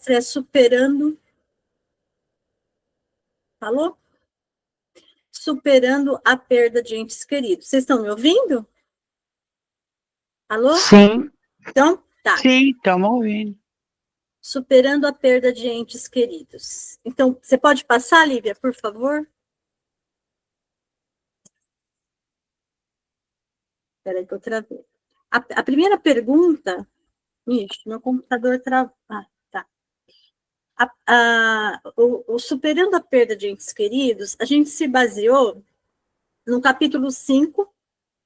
é superando... Falou? Superando a perda de entes queridos. Vocês estão me ouvindo? Alô? Sim. Então, tá. Sim, estamos ouvindo. Superando a perda de entes queridos. Então, você pode passar, Lívia, por favor? Espera aí que eu travei. A primeira pergunta... Ixi, meu computador travou. Ah, tá. O Superando a Perda de Entes Queridos, a gente se baseou no capítulo 5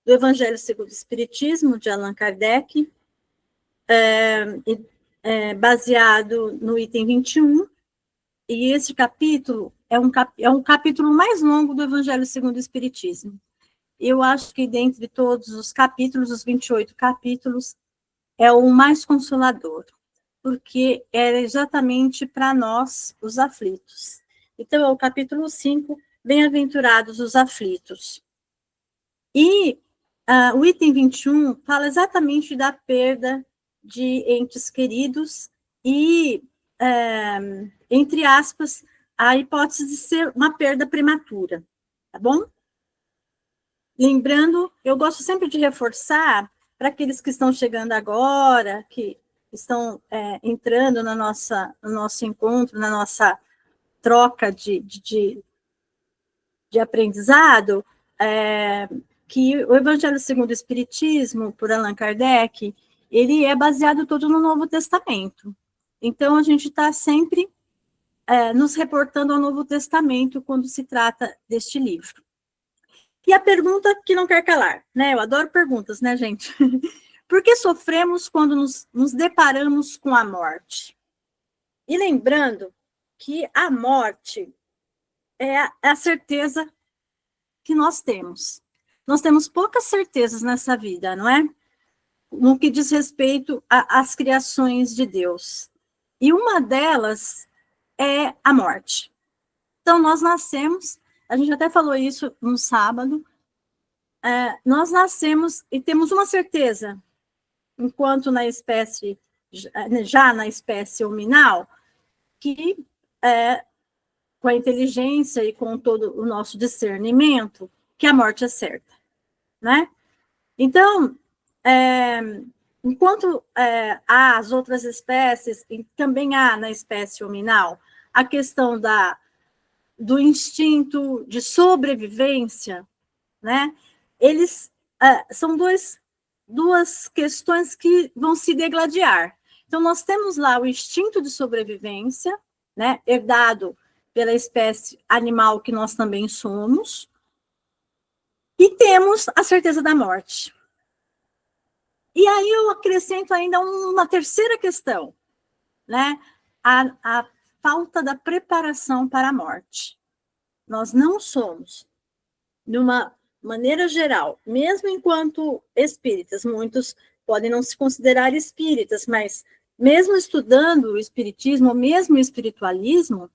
do Evangelho segundo o Espiritismo, de Allan Kardec, baseado no item 21, e esse capítulo é um capítulo mais longo do Evangelho segundo o Espiritismo. Eu acho que dentre todos os capítulos, os 28 capítulos, é o mais consolador, porque é exatamente para nós, os aflitos. Então, é o capítulo 5, Bem-aventurados os aflitos. E o item 21 fala exatamente da perda de entes queridos e, entre aspas, a hipótese de ser uma perda prematura, tá bom? Lembrando, eu gosto sempre de reforçar para aqueles que estão chegando agora, que estão entrando no nosso encontro, na nossa troca de aprendizado, que o Evangelho segundo o Espiritismo, por Allan Kardec, ele é baseado todo no Novo Testamento. Então, a gente está sempre nos reportando ao Novo Testamento quando se trata deste livro. E a pergunta que não quer calar, né? Eu adoro perguntas, né, gente? Por que sofremos quando nos deparamos com a morte? E lembrando que a morte é a certeza que nós temos. Nós temos poucas certezas nessa vida, não é? No que diz respeito às criações de Deus. E uma delas é a morte. Então, nós nascemos, a gente até falou isso no sábado, nós nascemos e temos uma certeza, enquanto na espécie, já na espécie hominal, que com a inteligência e com todo o nosso discernimento, que a morte é certa, né? Então, enquanto há as outras espécies, e também há na espécie hominal, a questão do instinto de sobrevivência, né? Eles são duas questões que vão se degladiar. Então, nós temos lá o instinto de sobrevivência, né, herdado pela espécie animal que nós também somos, e temos a certeza da morte. E aí eu acrescento ainda uma terceira questão, né, a falta da preparação para a morte. Nós não somos, de uma maneira geral, mesmo enquanto espíritas, muitos podem não se considerar espíritas, mas mesmo estudando o espiritismo, mesmo o espiritualismo,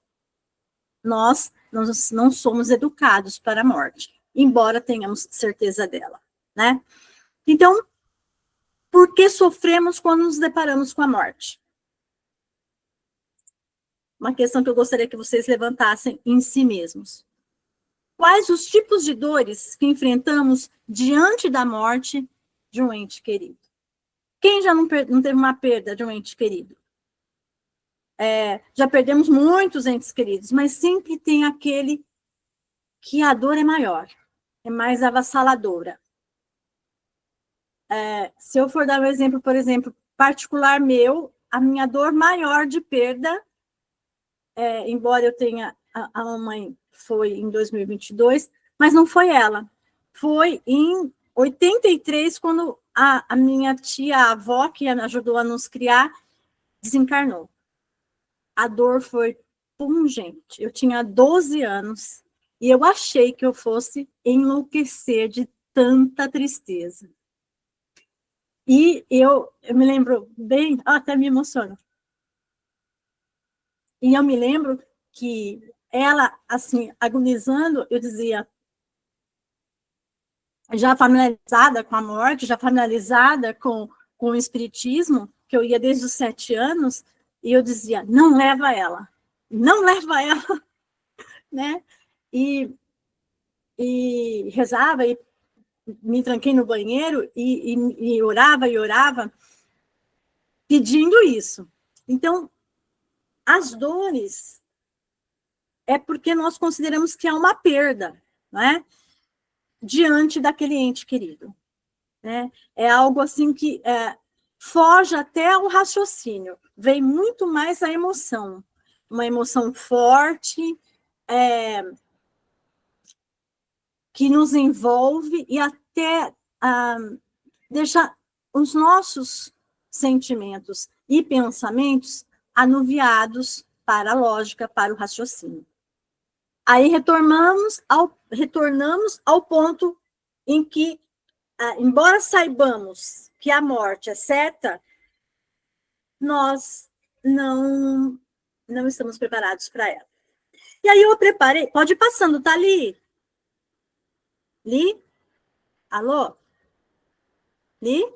nós não somos educados para a morte, embora tenhamos certeza dela, né? Então, por que sofremos quando nos deparamos com a morte? Uma questão que eu gostaria que vocês levantassem em si mesmos. Quais os tipos de dores que enfrentamos diante da morte de um ente querido? Quem já não teve uma perda de um ente querido? Já perdemos muitos entes queridos, mas sempre tem aquele que a dor é maior, é mais avassaladora. Se eu for dar um exemplo, por exemplo, particular meu, a minha dor maior de perda, embora eu tenha a mamãe foi em 2022, mas não foi ela. Foi em 83, quando a minha tia-avó, que ajudou a nos criar, desencarnou. A dor foi pungente. Eu tinha 12 anos e eu achei que eu fosse enlouquecer de tanta tristeza. E eu me lembro bem, até me emociono. E eu me lembro que ela, assim, agonizando, eu dizia, já familiarizada com a morte, já familiarizada com o espiritismo, que eu ia desde os 7 anos, E eu dizia, não leva ela, né? E rezava, e me tranquei no banheiro, e orava, pedindo isso. Então, as dores é porque nós consideramos que há uma perda, né? Diante daquele ente querido, né? É algo assim que foge até o raciocínio, vem muito mais a emoção, uma emoção forte, que nos envolve e até deixa os nossos sentimentos e pensamentos anuviados para a lógica, para o raciocínio. Aí retornamos ao ponto em que, embora saibamos que a morte é certa, nós não estamos preparados para ela. E aí eu preparei, pode ir passando, tá ali? Li? Alô? Li?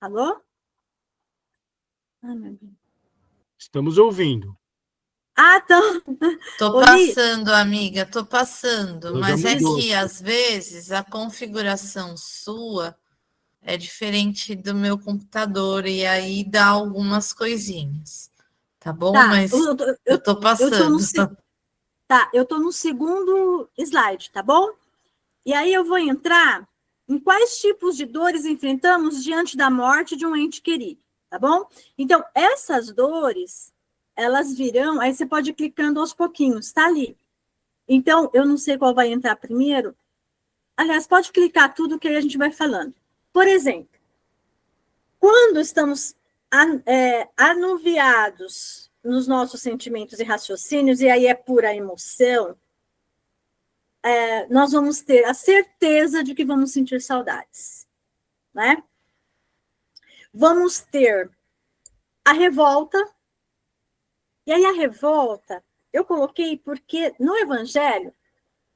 Alô? Ai, meu Deus. Estamos ouvindo. Ah, então. Tô passando, amiga, tô passando. Ela Mas já é mudou. que, às vezes, a configuração sua é diferente do meu computador e aí dá algumas coisinhas. Tá bom? Tá, Mas eu tô eu tô passando. tá, eu tô no segundo slide, tá bom? E aí eu vou entrar em quais tipos de dores enfrentamos diante da morte de um ente querido, tá bom? Então, essas dores, elas virão, aí você pode ir clicando aos pouquinhos, tá ali. Então, eu não sei qual vai entrar primeiro. Aliás, pode clicar tudo que aí a gente vai falando. Por exemplo, quando estamos anuviados nos nossos sentimentos e raciocínios, e aí é pura emoção, nós vamos ter a certeza de que vamos sentir saudades, né? Vamos ter a revolta, e aí a revolta, eu coloquei porque no Evangelho,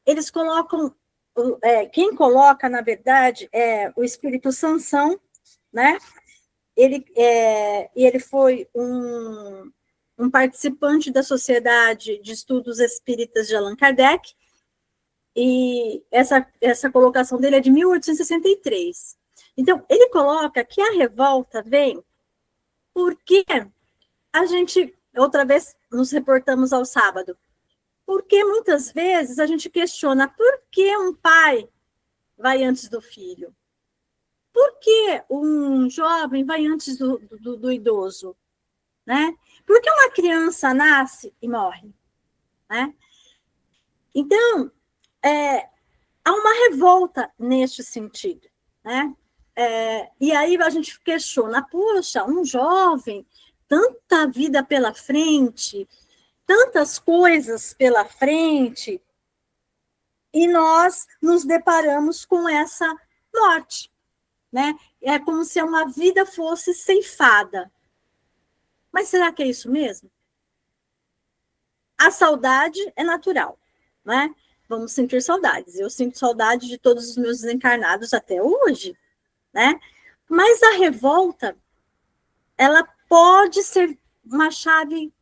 eles colocam, quem coloca, na verdade, é o Espírito Sansão, né? Ele foi um participante da Sociedade de Estudos Espíritas de Allan Kardec, e essa colocação dele é de 1863. Então, ele coloca que a revolta vem porque a gente, outra vez, nos reportamos ao sábado, porque muitas vezes a gente questiona por que um pai vai antes do filho? Por que um jovem vai antes do idoso? Né? Por que uma criança nasce e morre? Né? Então, há uma revolta neste sentido. Né? E aí a gente questiona, poxa, um jovem, tanta vida pela frente, tantas coisas pela frente, e nós nos deparamos com essa morte. Né? É como se uma vida fosse ceifada. Mas será que é isso mesmo? A saudade é natural, né? Vamos sentir saudades. Eu sinto saudade de todos os meus desencarnados até hoje, né? Mas a revolta, ela pode ser uma chave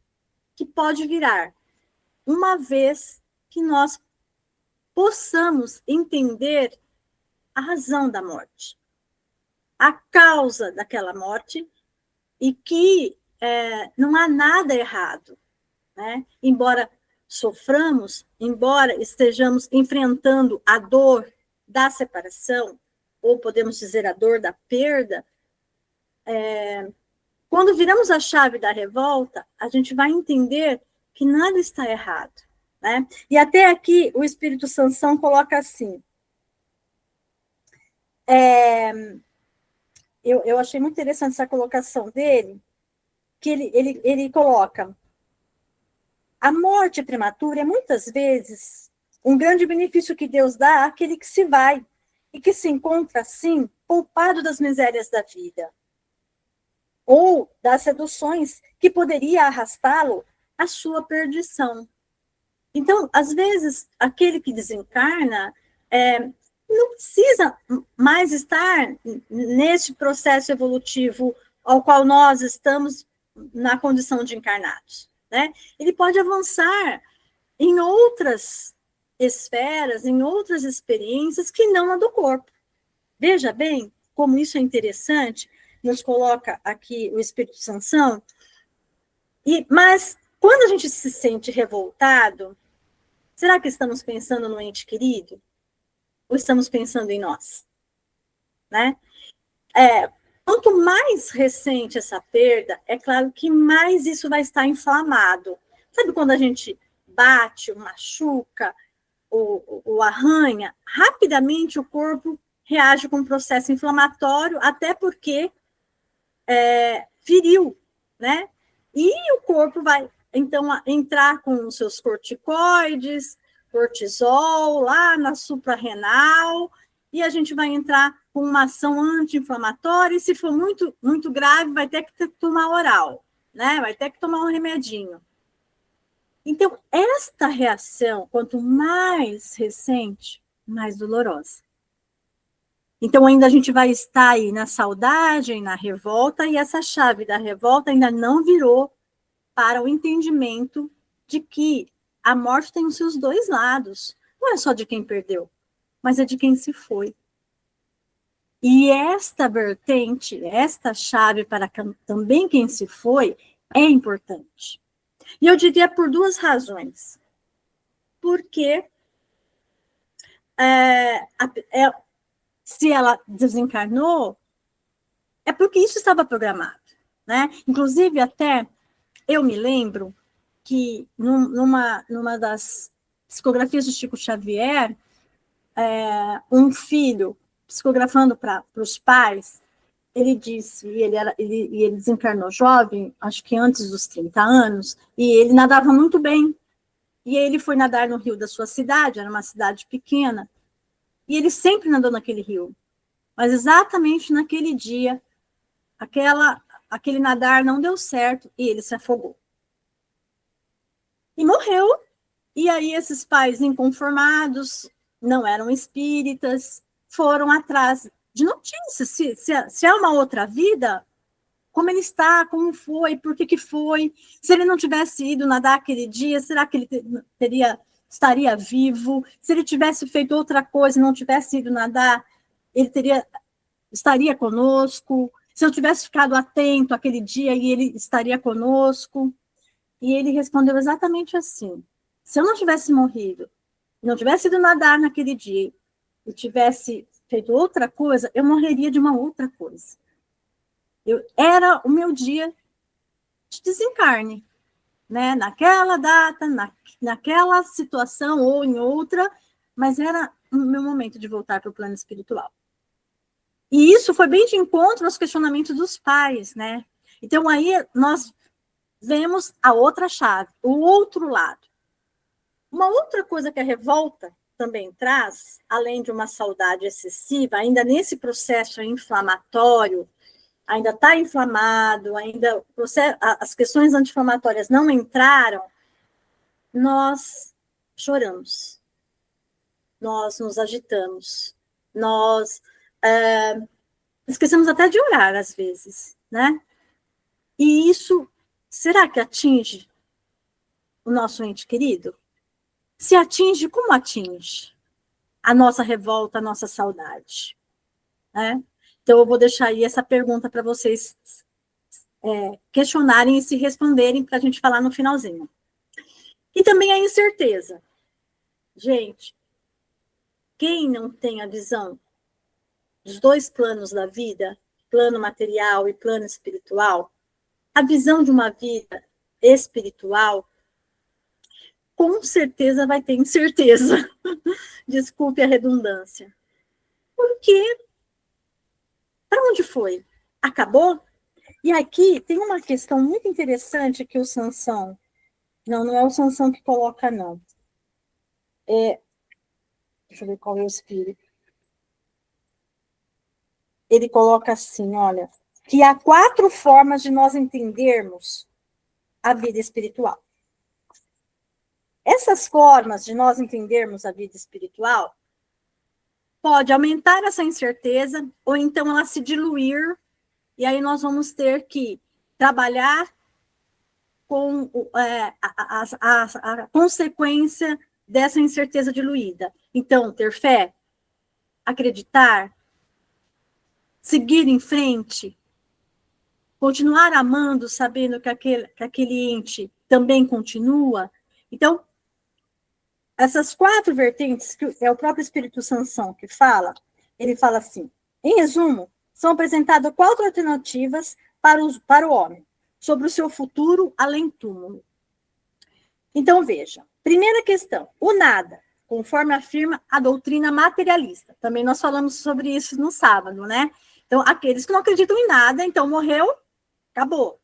que pode virar, uma vez que nós possamos entender a razão da morte, a causa daquela morte, e que não há nada errado, né? Embora soframos, embora estejamos enfrentando a dor da separação, ou podemos dizer a dor da perda, quando viramos a chave da revolta, a gente vai entender que nada está errado, né? E até aqui o Espírito Sansão coloca assim, eu achei muito interessante essa colocação dele, que ele coloca: a morte prematura é muitas vezes um grande benefício que Deus dá àquele que se vai e que se encontra, assim, poupado das misérias da vida ou das seduções que poderia arrastá-lo à sua perdição. Então, às vezes, aquele que desencarna não precisa mais estar neste processo evolutivo ao qual nós estamos, na condição de encarnados, né? Ele pode avançar em outras esferas, em outras experiências que não a do corpo. Veja bem como isso é interessante, nos coloca aqui o Espírito Sansão. Mas quando a gente se sente revoltado, será que estamos pensando no ente querido? Ou estamos pensando em nós? Né? Quanto mais recente essa perda, é claro que mais isso vai estar inflamado. Sabe quando a gente bate, ou machuca, ou arranha, rapidamente o corpo reage com um processo inflamatório, até porque feriu, né? E o corpo vai, então, entrar com os seus corticoides, cortisol, lá na suprarrenal, e a gente vai entrar com uma ação anti-inflamatória, e se for muito, muito grave, vai ter que tomar oral, né? Vai ter que tomar um remedinho. Então, esta reação, quanto mais recente, mais dolorosa. Então, ainda a gente vai estar aí na saudade e na revolta, e essa chave da revolta ainda não virou para o entendimento de que a morte tem os seus dois lados. Não é só de quem perdeu, mas é de quem se foi. E esta vertente, esta chave para também quem se foi, é importante. E eu diria por duas razões. Porque se ela desencarnou, é porque isso estava programado, né? Inclusive, até eu me lembro que numa das psicografias de Chico Xavier, um filho, psicografando para os pais, ele disse, ele desencarnou jovem, acho que antes dos 30 anos, e ele nadava muito bem. E ele foi nadar no rio da sua cidade, era uma cidade pequena, e ele sempre nadou naquele rio. Mas exatamente naquele dia, aquele nadar não deu certo e ele se afogou. E morreu. E aí esses pais inconformados, não eram espíritas, foram atrás de notícias. Se é uma outra vida, como ele está, como foi, por que foi? Se ele não tivesse ido nadar aquele dia, será que ele estaria vivo? Se ele tivesse feito outra coisa, não tivesse ido nadar, ele estaria conosco? Se eu tivesse ficado atento aquele dia, ele estaria conosco? E ele respondeu exatamente assim: se eu não tivesse morrido, não tivesse ido nadar naquele dia, e tivesse feito outra coisa, eu morreria de uma outra coisa. Era o meu dia de desencarne, né? Naquela data, naquela situação ou em outra, mas era o meu momento de voltar para o plano espiritual. E isso foi bem de encontro aos questionamentos dos pais, né? Então, aí nós vemos a outra chave, o outro lado. Uma outra coisa que a revolta também traz, além de uma saudade excessiva, ainda nesse processo inflamatório, ainda está inflamado, ainda as questões anti-inflamatórias não entraram, nós choramos, nós nos agitamos, nós esquecemos até de orar às vezes, né? E isso, será que atinge o nosso ente querido? Se atinge, como atinge? A nossa revolta, a nossa saudade, né? Então, eu vou deixar aí essa pergunta para vocês questionarem e se responderem para a gente falar no finalzinho. E também a incerteza. Gente, quem não tem a visão dos dois planos da vida, plano material e plano espiritual, a visão de uma vida espiritual, com certeza vai ter incerteza. Desculpe a redundância. Porque, para onde foi? Acabou? E aqui tem uma questão muito interessante que o Sansão... Não é o Sansão que coloca, não. Deixa eu ver qual é o espírito. Ele coloca assim, olha, que há 4 formas de nós entendermos a vida espiritual. Essas formas de nós entendermos a vida espiritual pode aumentar essa incerteza ou então ela se diluir, e aí nós vamos ter que trabalhar com a consequência dessa incerteza diluída. Então, ter fé, acreditar, seguir em frente, continuar amando, sabendo que aquele ente também continua. Então, essas 4 vertentes, que é o próprio Espírito Sansão que fala, ele fala assim, em resumo, são apresentadas 4 alternativas para o homem, sobre o seu futuro além-túmulo. Então, veja, primeira questão, o nada, conforme afirma a doutrina materialista. Também nós falamos sobre isso no sábado, né? Então, aqueles que não acreditam em nada, então morreu, acabou.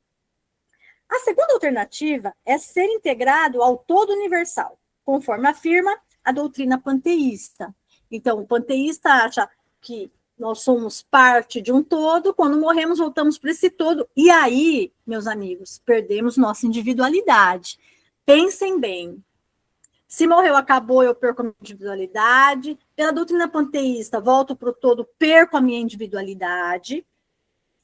A segunda alternativa é ser integrado ao todo universal, conforme afirma a doutrina panteísta. Então, o panteísta acha que nós somos parte de um todo, quando morremos, voltamos para esse todo, e aí, meus amigos, perdemos nossa individualidade. Pensem bem. Se morreu, acabou, eu perco a minha individualidade. Pela doutrina panteísta, volto para o todo, perco a minha individualidade.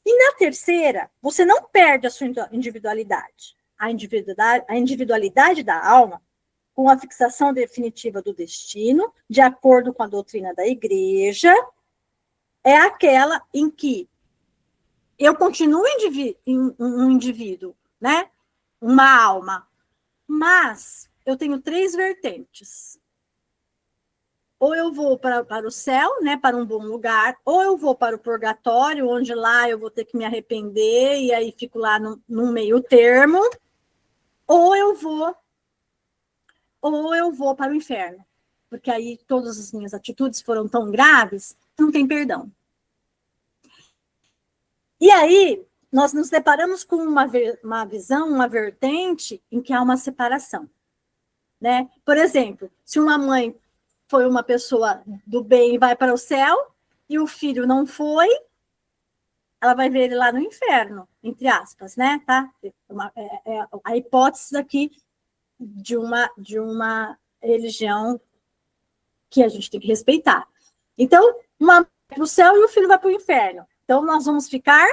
E na terceira, você não perde a sua individualidade. A individualidade da alma, com a fixação definitiva do destino, de acordo com a doutrina da igreja, é aquela em que eu continuo um indivíduo, né? Uma alma, mas eu tenho 3 vertentes. Ou eu vou para o céu, né, para um bom lugar, ou eu vou para o purgatório, onde lá eu vou ter que me arrepender, e aí fico lá no meio termo, ou eu vou para o inferno, porque aí todas as minhas atitudes foram tão graves, que não tem perdão. E aí, nós nos deparamos com uma visão, uma vertente, em que há uma separação, né? Por exemplo, se uma mãe foi uma pessoa do bem e vai para o céu, e o filho não foi, ela vai ver ele lá no inferno, entre aspas, né? Tá? A hipótese aqui de uma religião que a gente tem que respeitar. Então, uma vai para o céu e o filho vai para o inferno. Então, nós vamos ficar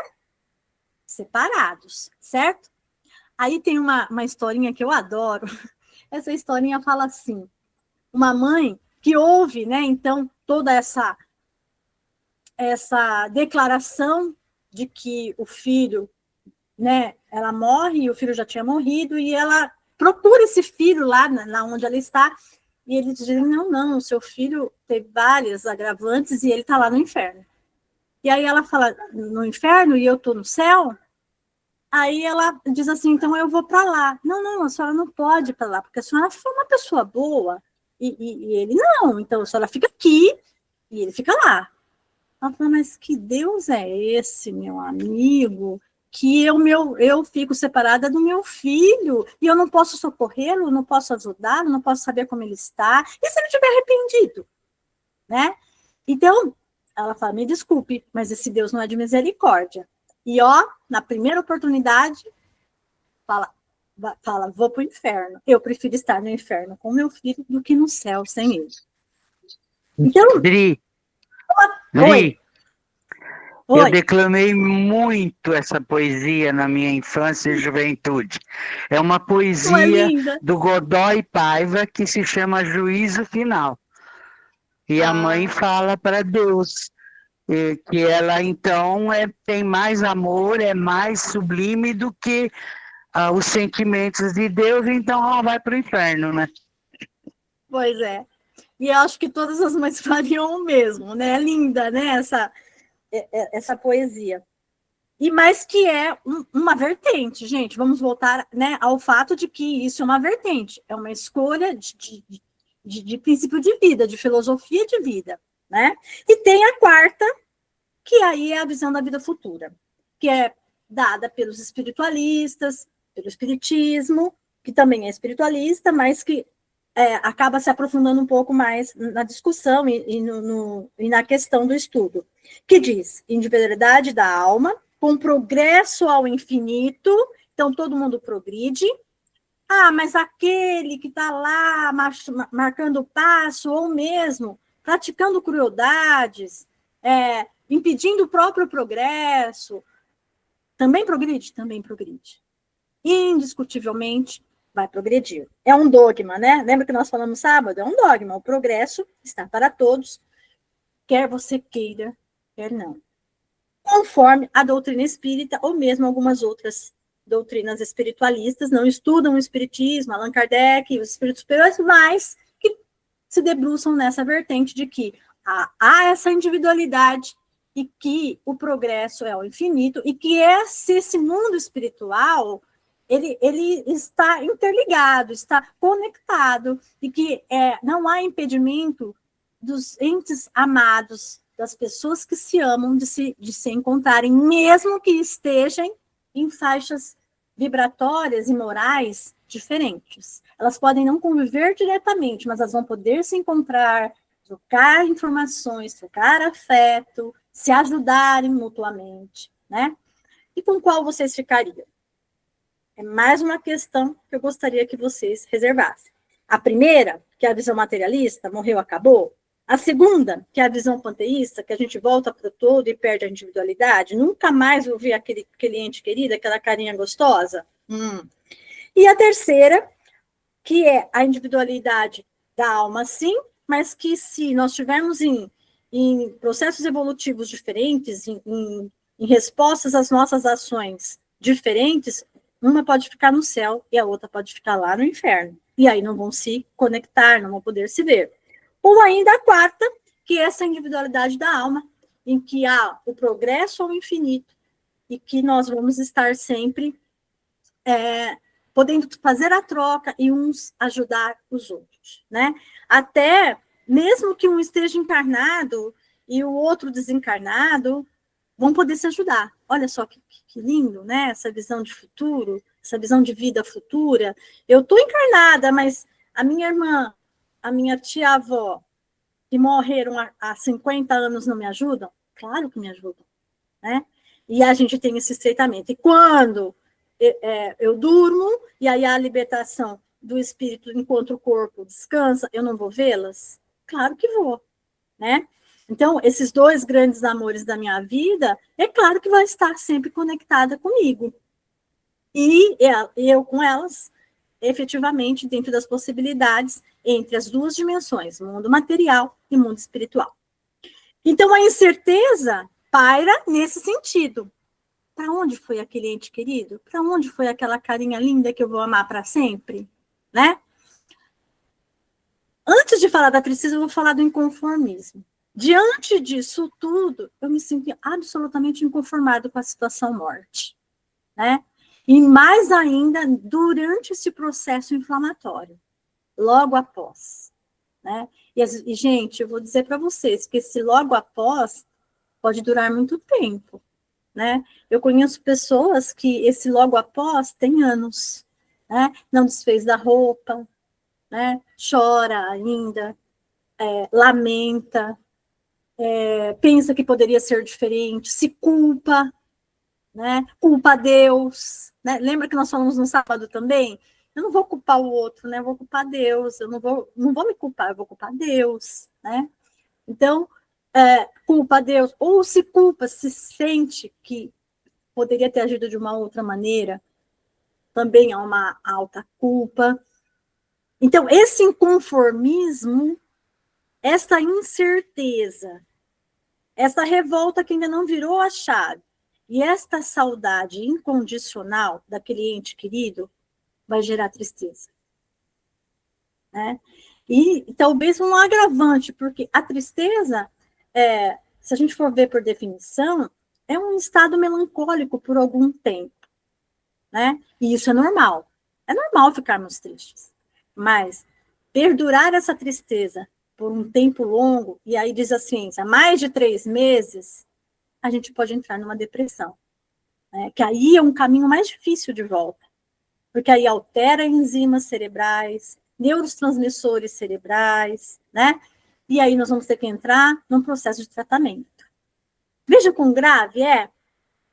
separados, certo? Aí tem uma historinha que eu adoro. Essa historinha fala assim, uma mãe que ouve, né, então, toda essa declaração de que o filho, né, ela morre, e o filho já tinha morrido, e ela procura esse filho lá onde ela está, e eles dizem, não, o seu filho teve várias agravantes, e ele está lá no inferno. E aí ela fala, no inferno, e eu estou no céu? Aí ela diz assim, então eu vou para lá. Não, a senhora não pode ir para lá, porque a senhora foi uma pessoa boa, e ele não, então a senhora fica aqui, e ele fica lá. Ela fala, mas que Deus é esse, meu amigo, que eu fico separada do meu filho, e eu não posso socorrê-lo, não posso ajudá-lo, não posso saber como ele está, e se ele estiver arrependido, né? Então, ela fala, me desculpe, mas esse Deus não é de misericórdia. E, na primeira oportunidade, fala, vou para o inferno. Eu prefiro estar no inferno com meu filho do que no céu sem ele. Então, Dri, Oi. Eu declamei muito essa poesia na minha infância e juventude. É uma poesia do Godoy Paiva que se chama Juízo Final. E a mãe fala para Deus que ela, então, tem mais amor, é mais sublime do que os sentimentos de Deus, então ela vai para o inferno, né? Pois é. E eu acho que todas as mães fariam o mesmo, né? É linda, né? Essa poesia. E mais que é uma vertente, gente. Vamos voltar, né, ao fato de que isso é uma vertente, é uma escolha de princípio de vida, de filosofia de vida, né? E tem a quarta, que aí é a visão da vida futura, que é dada pelos espiritualistas, pelo espiritismo, que também é espiritualista, mas que acaba se aprofundando um pouco mais na discussão e na questão do estudo, que diz individualidade da alma, com progresso ao infinito, então todo mundo progride. Mas aquele que está lá marcando o passo, ou mesmo praticando crueldades, impedindo o próprio progresso, também progride? Também progride. indiscutivelmente vai progredir. É um dogma, né? Lembra que nós falamos sábado? É um dogma. O progresso está para todos, quer você queira, quer não. Conforme a doutrina espírita, ou mesmo algumas outras doutrinas espiritualistas, não estudam o espiritismo, Allan Kardec, os espíritos superiores, mas que se debruçam nessa vertente de que há essa individualidade e que o progresso é o infinito, e que esse mundo espiritual, ele está interligado, está conectado, e que não há impedimento dos entes amados, das pessoas que se amam, de se encontrarem, mesmo que estejam em faixas vibratórias e morais diferentes. Elas podem não conviver diretamente, mas elas vão poder se encontrar, trocar informações, trocar afeto, se ajudarem mutuamente, né? E com qual vocês ficariam? É mais uma questão que eu gostaria que vocês reservassem. A primeira, que é a visão materialista, morreu, acabou. A segunda, que é a visão panteísta, que a gente volta para o todo e perde a individualidade, nunca mais vou ver aquele ente querido, aquela carinha gostosa. E a terceira, que é a individualidade da alma, sim, mas que se nós tivermos em processos evolutivos diferentes, em respostas às nossas ações diferentes, uma pode ficar no céu e a outra pode ficar lá no inferno. E aí não vão se conectar, não vão poder se ver. Ou ainda a quarta, que é essa individualidade da alma, em que há o progresso ao infinito, e que nós vamos estar sempre podendo fazer a troca e uns ajudar os outros, né? Até, mesmo que um esteja encarnado e o outro desencarnado, vão poder se ajudar. Olha só que lindo, né? Essa visão de futuro, essa visão de vida futura. Eu estou encarnada, mas a minha irmã, a minha tia-avó, que morreram há 50 anos, não me ajudam? Claro que me ajudam, né? E a gente tem esse estreitamento. E quando eu durmo, e aí a libertação do espírito enquanto o corpo descansa, eu não vou vê-las? Claro que vou, né? Então, esses dois grandes amores da minha vida, é claro que vai estar sempre conectada comigo. E eu com elas, efetivamente, dentro das possibilidades, entre as duas dimensões, mundo material e mundo espiritual. Então, a incerteza paira nesse sentido. Para onde foi aquele ente querido? Para onde foi aquela carinha linda que eu vou amar para sempre? Né? Antes de falar da tristeza, eu vou falar do inconformismo. Diante disso tudo, eu me sinto absolutamente inconformado com a situação morte. Né? E mais ainda durante esse processo inflamatório, logo após. Né? E, gente, eu vou dizer para vocês que esse logo após pode durar muito tempo. Né? Eu conheço pessoas que esse logo após tem anos, né? Não desfez da roupa, né? Chora ainda, lamenta, pensa que poderia ser diferente, se culpa, né? Culpa a Deus, né? Lembra que nós falamos no sábado também? Eu não vou culpar o outro, né? Eu vou culpar Deus, eu não vou me culpar, eu vou culpar Deus, né? Então, culpa a Deus, ou se culpa, se sente que poderia ter agido de uma outra maneira, também há uma alta culpa. Então, esse inconformismo, essa incerteza, essa revolta que ainda não virou a chave, e esta saudade incondicional daquele ente querido, vai gerar tristeza. Né? E talvez um agravante, porque a tristeza, se a gente for ver por definição, é um estado melancólico por algum tempo. Né? E isso é normal. É normal ficarmos tristes. Mas perdurar essa tristeza por um tempo longo, e aí diz a ciência, mais de 3 meses, a gente pode entrar numa depressão. Né? Que aí é um caminho mais difícil de volta. Porque aí altera enzimas cerebrais, neurotransmissores cerebrais, né? E aí nós vamos ter que entrar num processo de tratamento. Veja quão grave é,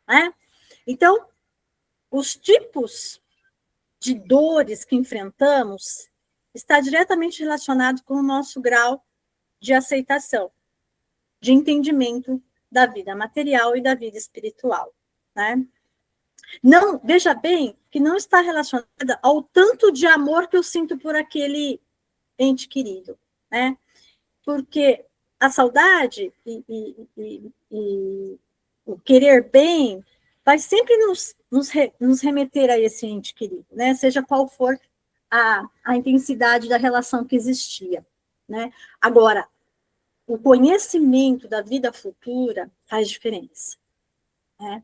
né? Então, os tipos de dores que enfrentamos está diretamente relacionado com o nosso grau de aceitação, de entendimento da vida material e da vida espiritual, né? Não, veja bem que não está relacionada ao tanto de amor que eu sinto por aquele ente querido, né? Porque a saudade e o querer bem vai sempre nos remeter a esse ente querido, né? Seja qual for a intensidade da relação que existia, né? Agora, o conhecimento da vida futura faz diferença, né?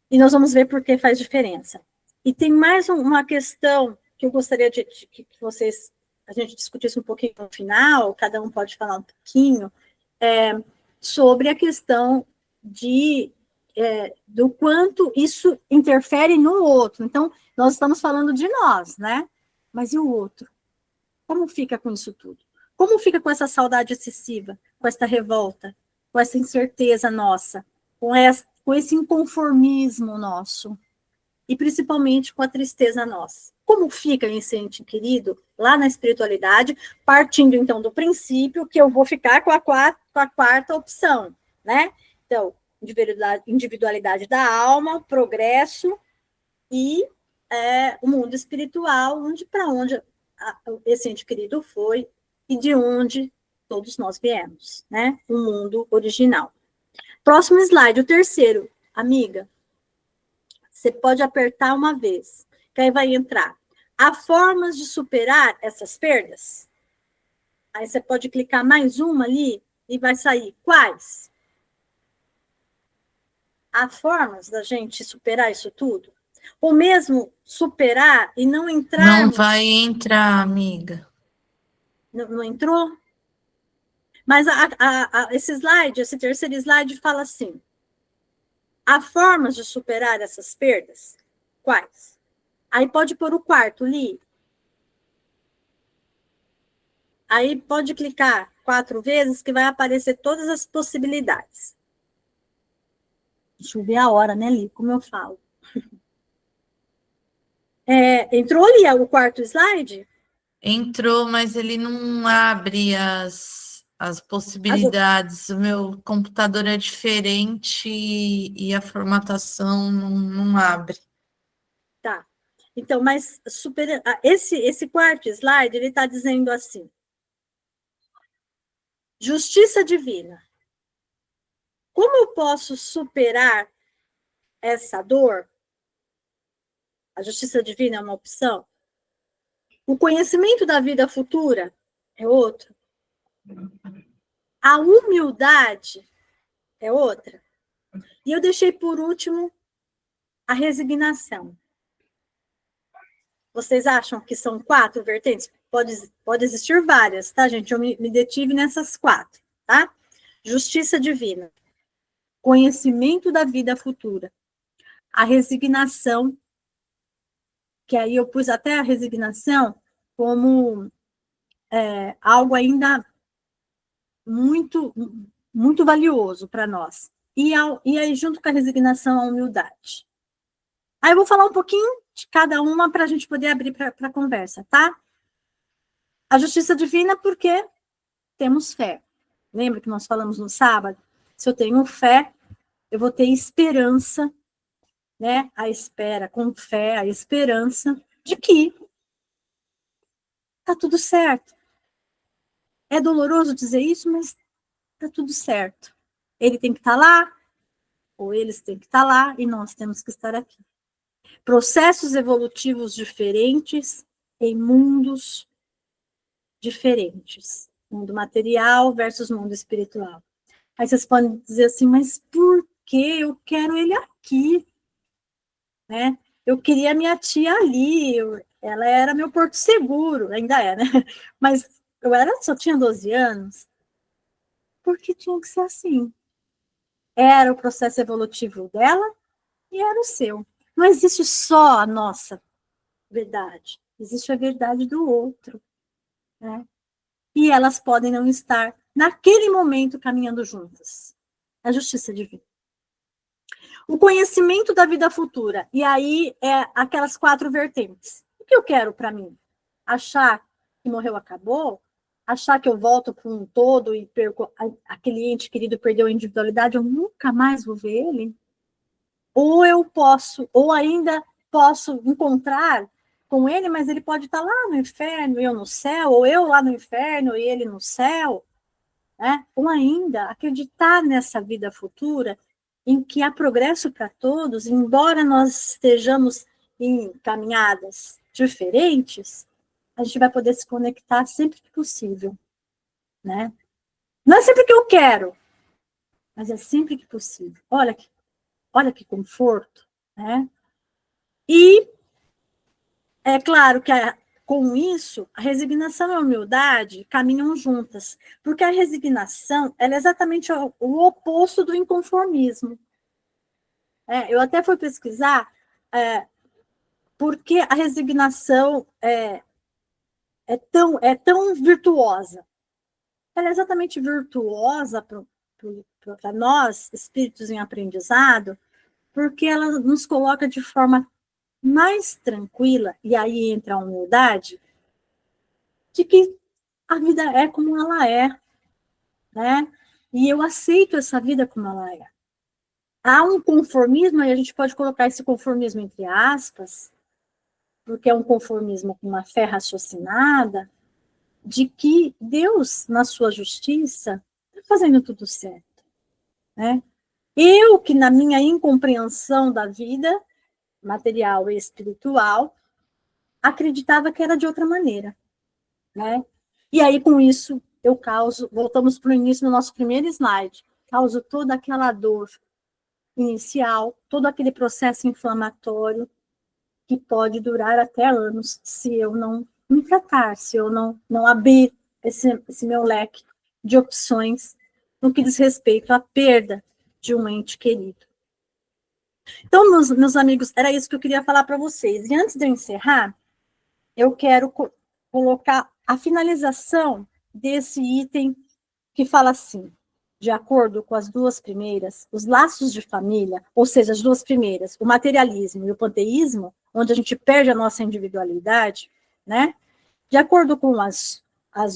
E nós vamos ver por que faz diferença. E tem mais uma questão que eu gostaria de que vocês, a gente discutisse um pouquinho no final, cada um pode falar um pouquinho, sobre a questão do quanto isso interfere no outro. Então, nós estamos falando de nós, né? Mas e o outro? Como fica com isso tudo? Como fica com essa saudade excessiva, com essa revolta, com essa incerteza nossa, com esse inconformismo nosso, e principalmente com a tristeza nossa? Como fica esse ente querido lá na espiritualidade, partindo então do princípio que eu vou ficar com a quarta opção, né? Então, individualidade da alma, progresso e o mundo espiritual, para onde esse ente querido foi e de onde todos nós viemos, né? O mundo original. Próximo slide, o terceiro, amiga. Você pode apertar uma vez, que aí vai entrar. Há formas de superar essas perdas? Aí você pode clicar mais uma ali e vai sair. Quais? Há formas da gente superar isso tudo? Ou mesmo superar e não entrar... Não vai entrar, amiga. Não entrou? Mas esse slide, esse terceiro slide fala assim: há formas de superar essas perdas? Quais? Aí pode pôr o quarto, Li. Aí pode clicar 4 vezes que vai aparecer todas as possibilidades. Deixa eu ver a hora, né, Li? Como eu falo. Entrou ali o quarto slide? Entrou, mas ele não abre as possibilidades. O meu computador é diferente e a formatação não abre. Tá. Então, mas esse quarto slide, ele está dizendo assim: justiça divina. Como eu posso superar essa dor? A justiça divina é uma opção. O conhecimento da vida futura é outro. A humildade é outra. E eu deixei por último a resignação. Vocês acham que são 4 vertentes? Pode existir várias, tá, gente? Eu me detive nessas 4, tá? Justiça divina, conhecimento da vida futura, a resignação, que aí eu pus até a resignação como algo ainda muito, muito valioso para nós. E aí, junto com a resignação, a humildade. Aí eu vou falar um pouquinho de cada uma para a gente poder abrir para a conversa, tá? A justiça divina, porque temos fé. Lembra que nós falamos no sábado? Se eu tenho fé, eu vou ter esperança, né? A espera, com fé, a esperança de que tá tudo certo. É doloroso dizer isso, mas tá tudo certo. Ele tem que estar lá, ou eles têm que estar lá, e nós temos que estar aqui. Processos evolutivos diferentes em mundos diferentes. Mundo material versus mundo espiritual. Aí vocês podem dizer assim, mas por que eu quero ele aqui? Né? Eu queria minha tia ali, ela era meu porto seguro, ainda é, né? Mas só tinha 12 anos, porque tinha que ser assim. Era o processo evolutivo dela e era o seu. Não existe só a nossa verdade, existe a verdade do outro, né? E elas podem não estar, naquele momento, caminhando juntas. A justiça divina. O conhecimento da vida futura. E aí, aquelas 4 vertentes. O que eu quero para mim? Achar que morreu, acabou? Achar que eu volto para um todo e perco aquele ente querido, perdeu a individualidade, eu nunca mais vou ver ele? ou ainda posso encontrar com ele, mas ele pode estar lá no inferno e eu no céu, ou eu lá no inferno e ele no céu, né? Ou ainda acreditar nessa vida futura em que há progresso para todos, embora nós estejamos em caminhadas diferentes, a gente vai poder se conectar sempre que possível, né? Não é sempre que eu quero, mas é sempre que possível. Olha que conforto, né? E é claro que com isso, a resignação e a humildade caminham juntas, porque a resignação ela é exatamente o oposto do inconformismo. Eu até fui pesquisar porque a resignação é tão virtuosa. Ela é exatamente virtuosa para nós, espíritos em aprendizado, porque ela nos coloca de forma mais tranquila, e aí entra a humildade, de que a vida é como ela é, né? E eu aceito essa vida como ela é. Há um conformismo, e a gente pode colocar esse conformismo entre aspas, porque é um conformismo com uma fé raciocinada, de que Deus, na sua justiça, está fazendo tudo certo, né? Eu, que na minha incompreensão da vida material e espiritual, acreditava que era de outra maneira, né? E aí, com isso, eu causo, voltamos para o início do nosso primeiro slide, causo toda aquela dor inicial, todo aquele processo inflamatório que pode durar até anos se eu não me tratar, se eu não abrir esse meu leque de opções no que diz respeito à perda de um ente querido. Então, meus amigos, era isso que eu queria falar para vocês. E antes de eu encerrar, eu quero colocar a finalização desse item que fala assim: de acordo com as duas primeiras, os laços de família, ou seja, as duas primeiras, o materialismo e o panteísmo, onde a gente perde a nossa individualidade, né? De acordo com as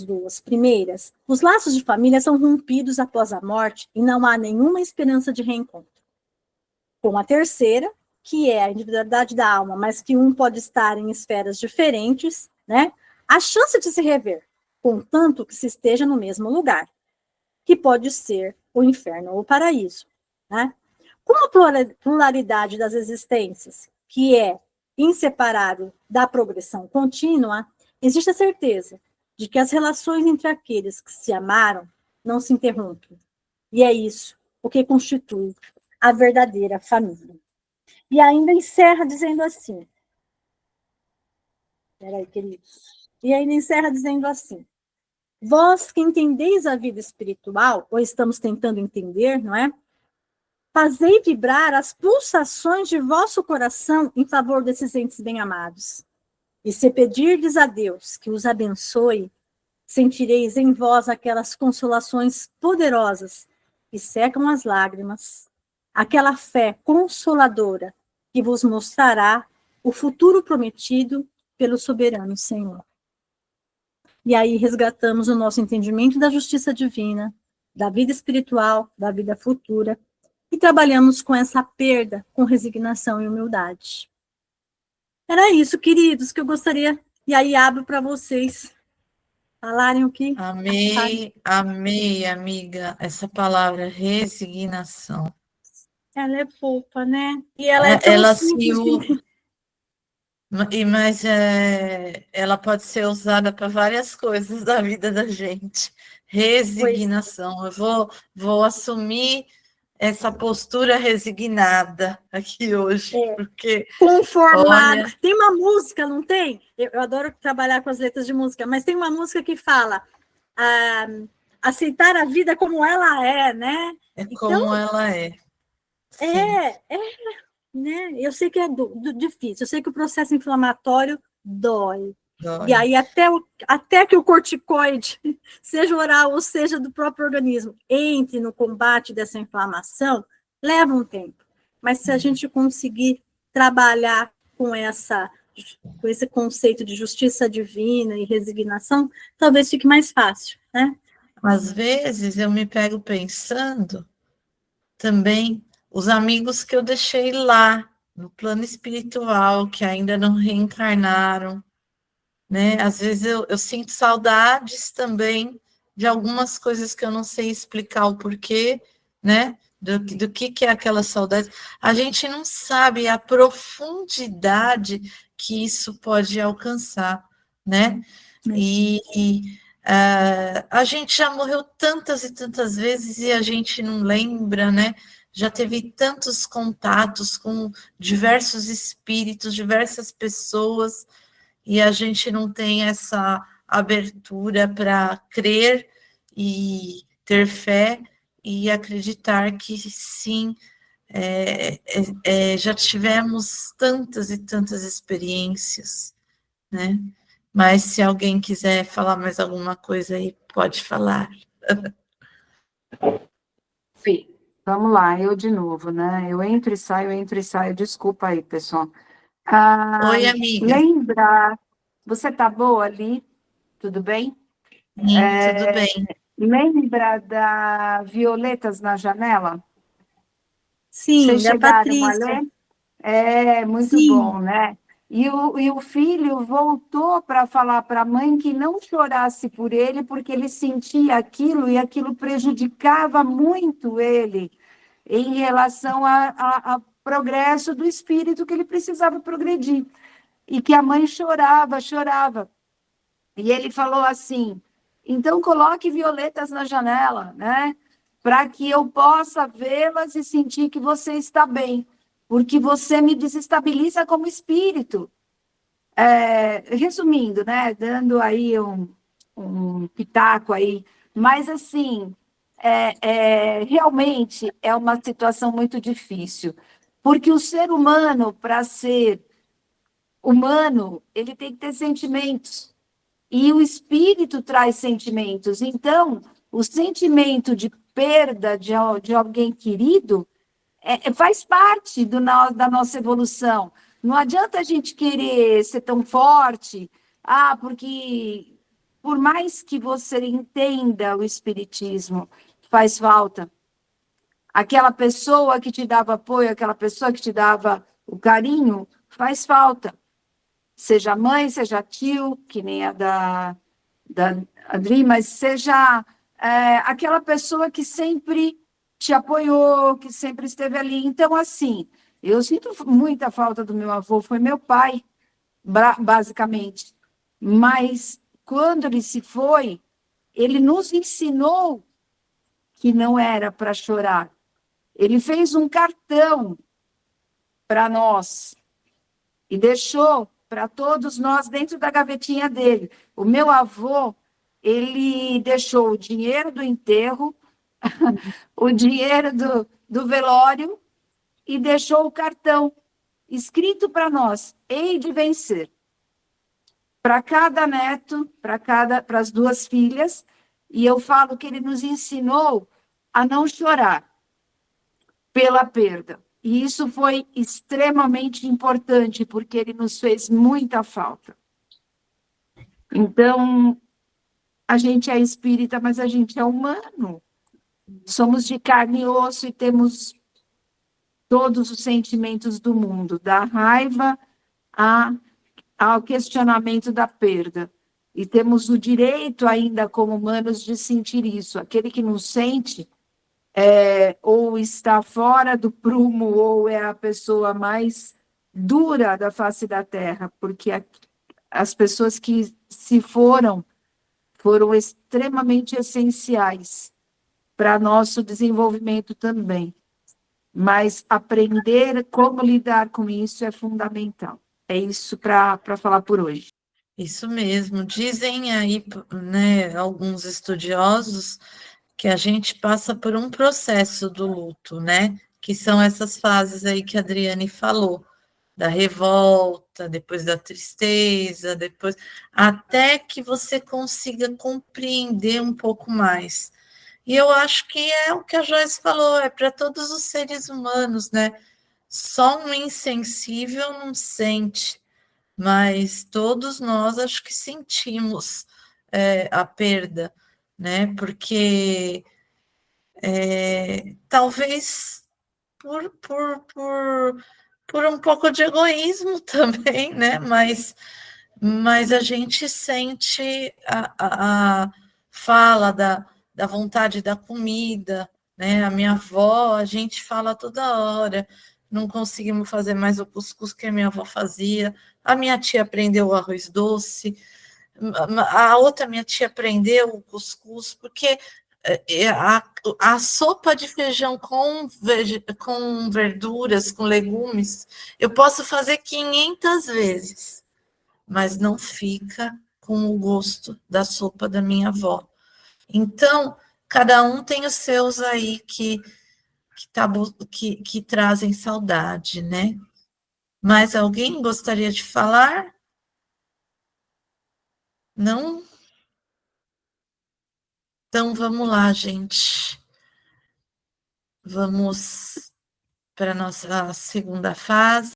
duas primeiras, os laços de família são rompidos após a morte e não há nenhuma esperança de reencontro. Com a terceira, que é a individualidade da alma, mas que um pode estar em esferas diferentes, né? A chance de se rever, contanto que se esteja no mesmo lugar, que pode ser o inferno ou o paraíso, né? Com a pluralidade das existências, que é inseparável da progressão contínua, existe a certeza de que as relações entre aqueles que se amaram não se interrompem. E é isso o que constitui a verdadeira família. E ainda encerra dizendo assim, peraí, queridos. E ainda encerra dizendo assim: vós que entendeis a vida espiritual, ou estamos tentando entender, não é? Fazei vibrar as pulsações de vosso coração em favor desses entes bem-amados. E se pedirdes a Deus que os abençoe, sentireis em vós aquelas consolações poderosas que secam as lágrimas, aquela fé consoladora que vos mostrará o futuro prometido pelo soberano Senhor. E aí resgatamos o nosso entendimento da justiça divina, da vida espiritual, da vida futura, e trabalhamos com essa perda, com resignação e humildade. Era isso, queridos, que eu gostaria, e aí abro para vocês falarem o que Amei, amei, amiga, essa palavra resignação. Ela é fofa, né? E ela é tão Ela simples. Mas ela pode ser usada para várias coisas da vida da gente. Resignação. Eu vou assumir essa postura resignada aqui hoje, porque conformado. olha... Tem uma música, não tem? Eu adoro trabalhar com as letras de música, mas tem uma música que fala aceitar a vida como ela é, né? Como ela é. Né? Eu sei que é difícil, eu sei que o processo inflamatório dói. Dói. E aí, até que o corticoide, seja oral ou seja do próprio organismo, entre no combate dessa inflamação, leva um tempo. Mas se a gente conseguir trabalhar com esse conceito de justiça divina e resignação, talvez fique mais fácil, né? Às vezes eu me pego pensando também os amigos que eu deixei lá, no plano espiritual, que ainda não reencarnaram, né? Às vezes eu sinto saudades também de algumas coisas que eu não sei explicar o porquê, né? Do que é aquela saudade. A gente não sabe a profundidade que isso pode alcançar, né? A gente já morreu tantas e tantas vezes e a gente não lembra, né? Já teve tantos contatos com diversos espíritos, diversas pessoas, e a gente não tem essa abertura para crer e ter fé e acreditar que sim, já tivemos tantas e tantas experiências, né? Mas se alguém quiser falar mais alguma coisa aí, pode falar. Fih, vamos lá, eu de novo, né? Eu entro e saio, desculpa aí, pessoal. Oi, amiga. Lembrar, você tá boa ali? Tudo bem? Sim, tudo bem. Lembra da Violetas na Janela? Sim, Vocês da chegaram a Patrícia. ler? É, muito Sim, bom, né? E o filho voltou para falar para a mãe que não chorasse por ele, porque ele sentia aquilo e aquilo prejudicava muito ele em relação ao progresso do espírito que ele precisava progredir. E que a mãe chorava, chorava. E ele falou assim: então coloque violetas na janela, né? Para que eu possa vê-las e sentir que você está bem, porque você me desestabiliza como espírito. Resumindo, né? Dando aí um pitaco aí, mas assim, realmente é uma situação muito difícil, porque o ser humano, para ser humano, ele tem que ter sentimentos. E o espírito traz sentimentos. Então, o sentimento de perda de alguém querido faz parte da nossa evolução. Não adianta a gente querer ser tão forte, porque por mais que você entenda o espiritismo, faz falta. Aquela pessoa que te dava apoio, aquela pessoa que te dava o carinho, faz falta. Seja mãe, seja tio, que nem a da Adri, mas seja aquela pessoa que sempre te apoiou, que sempre esteve ali. Então, assim, eu sinto muita falta do meu avô, foi meu pai, basicamente. Mas, quando ele se foi, ele nos ensinou que não era para chorar. Ele fez um cartão para nós e deixou para todos nós dentro da gavetinha dele. O meu avô, ele deixou o dinheiro do enterro, o dinheiro do velório e deixou o cartão escrito para nós: hei de vencer. Para cada neto, para as duas filhas, e eu falo que ele nos ensinou a não chorar pela perda. E isso foi extremamente importante, porque ele nos fez muita falta. Então, a gente é espírita, mas a gente é humano. Somos de carne e osso e temos todos os sentimentos do mundo, da raiva ao questionamento da perda. E temos o direito ainda, como humanos, de sentir isso. Aquele que não sente, ou está fora do prumo, ou é a pessoa mais dura da face da Terra, porque as pessoas que se foram extremamente essenciais para nosso desenvolvimento também. Mas aprender como lidar com isso é fundamental. É isso para falar por hoje. Isso mesmo. Dizem aí, né, alguns estudiosos que a gente passa por um processo do luto, né? Que são essas fases aí que a Adriane falou, da revolta, depois da tristeza, depois até que você consiga compreender um pouco mais. E eu acho que é o que a Joyce falou, é para todos os seres humanos, né? Só um insensível não sente, mas todos nós acho que sentimos a perda, né? Porque talvez por um pouco de egoísmo também, né? Mas a gente sente a fala da vontade da comida, né? A minha avó, a gente fala toda hora, não conseguimos fazer mais o cuscuz que a minha avó fazia, a minha tia aprendeu o arroz doce, a outra minha tia aprendeu o cuscuz, porque a sopa de feijão com verduras, com legumes, eu posso fazer 500 vezes, mas não fica com o gosto da sopa da minha avó. Então, cada um tem os seus aí que trazem saudade, né? Mais alguém gostaria de falar? Não? Então, vamos lá, gente. Vamos para a nossa segunda fase.